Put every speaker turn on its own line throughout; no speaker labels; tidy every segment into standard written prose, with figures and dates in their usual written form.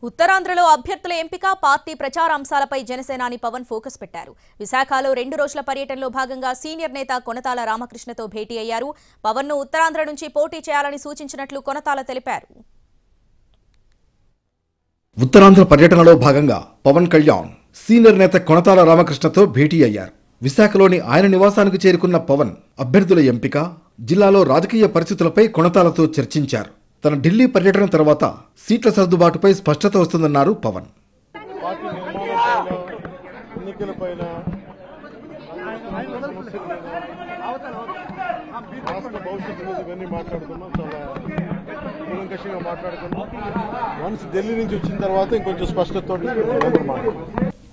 ఉత్తరాంధ్రలో అభ్యర్థుల ఎంపిక పార్టీ ప్రచారాంశాలపై జనసేనాని పవన్ ఫోకస్ పెట్టారు. విశాఖలో 2 రోజుల పర్యటనలో భాగంగా సీనియర్ నేత కొనతాల రామకృష్ణతో భేటీ అయ్యారు. పవన్ను ఉత్తరాంధ్ర నుంచి పోటీ చేయాలని సూచించినట్లు కొనతాల తెలిపారు.
ఉత్తరాంధ్ర పర్యటనలో భాగంగా పవన్ కళ్యాణ్ సీనియర్ నేత కొనతాల రామకృష్ణతో భేటీ అయ్యారు. విశాఖలోని ఆయన నివాసానికి చేరుకున్న పవన్ అభ్యర్థుల ఎంపిక, జిల్లాలో రాజకీయ పరిస్థితులపై కొనతాలతో చర్చించారు. తన ఢిల్లీ పర్యటన తర్వాత సీట్ల సర్దుబాటుపై స్పష్టత వస్తుందన్నారు పవన్.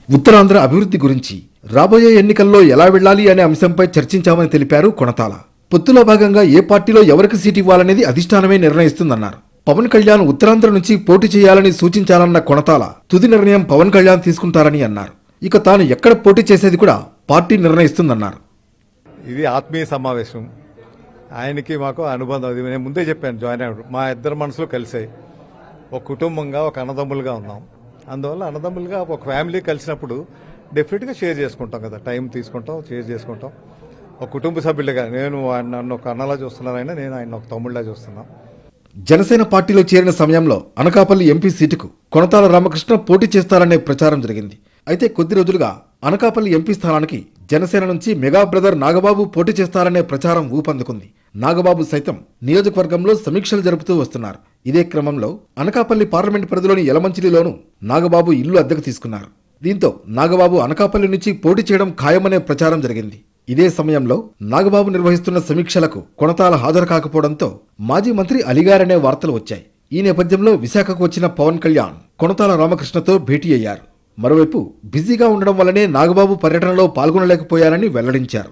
ఉత్తరాంధ్ర అభివృద్ధి గురించి రాబోయే ఎన్నికల్లో ఎలా వెళ్లాలి అనే అంశంపై చర్చించామని తెలిపారు కొనతాల. పొత్తులో భాగంగా ఏ పార్టీలో ఎవరికి సీటు ఇవ్వాలనేది అధిష్టానమే నిర్ణయిస్తుందన్నారు. పవన్ కళ్యాణ్ ఉత్తరాంధ్ర నుంచి పోటీ చేయాలని సూచించాలన్న కొనతాల తుది నిర్ణయం పవన్ కళ్యాణ్ తీసుకుంటారని అన్నారు. ఇక తాను ఎక్కడ పోటీ చేసేది కూడా పార్టీ నిర్ణయిస్తుందన్నారు.
ఇది ఆత్మీయ సమావేశం, ఆయనకి మాకు అనుబంధం. అది నేను ముందే చెప్పాను, జాయిన్ అయ్యాడు. మా ఇద్దరు మనసులు కలిసాయి. ఒక కుటుంబంగా, ఒక అన్నదమ్ములుగా ఉన్నాం. అందువల్ల అన్నదమ్ములుగా ఒక ఫ్యామిలీ కలిసినప్పుడు డెఫినెట్గా షేర్ చేసుకుంటాం కదా, టైం తీసుకుంటాం, షేర్ చేసుకుంటాం. ఒక కుటుంబ సభ్యులుగా నేను నన్ను ఒక అన్నలా చూస్తున్నాను, నేను ఆయన ఒక తమ్ముళ్ళలా చూస్తున్నాను.
జనసేన పార్టీలో చేరిన సమయంలో అనకాపల్లి ఎంపీ సీటుకు కొనతాల రామకృష్ణ పోటీ చేస్తారనే ప్రచారం జరిగింది. అయితే కొద్ది రోజులుగా అనకాపల్లి ఎంపీ స్థానానికి జనసేన నుంచి మెగా బ్రదర్ నాగబాబు పోటీ చేస్తారనే ప్రచారం ఊపందుకుంది. నాగబాబు సైతం నియోజకవర్గంలో సమీక్షలు జరుపుతూ వస్తున్నారు. ఇదే క్రమంలో అనకాపల్లి పార్లమెంట్ పరిధిలోని యలమంచిలిలోనూ నాగబాబు ఇల్లు అద్దెకు తీసుకున్నారు. దీంతో నాగబాబు అనకాపల్లి నుంచి పోటీ చేయడం ఖాయమనే ప్రచారం జరిగింది. ఇదే సమయంలో నాగబాబు నిర్వహిస్తున్న సమీక్షలకు కొనతాల హాజరు కాకపోవడంతో మాజీ మంత్రి అలిగారనే వార్తలు వచ్చాయి. ఈ నేపథ్యంలో విశాఖకు వచ్చిన పవన్ కళ్యాణ్ కొనతాల రామకృష్ణతో భేటీ అయ్యారు. మరోవైపు బిజీగా ఉండడం వల్లనే నాగబాబు పర్యటనలో పాల్గొనలేకపోయారని వెల్లడించారు.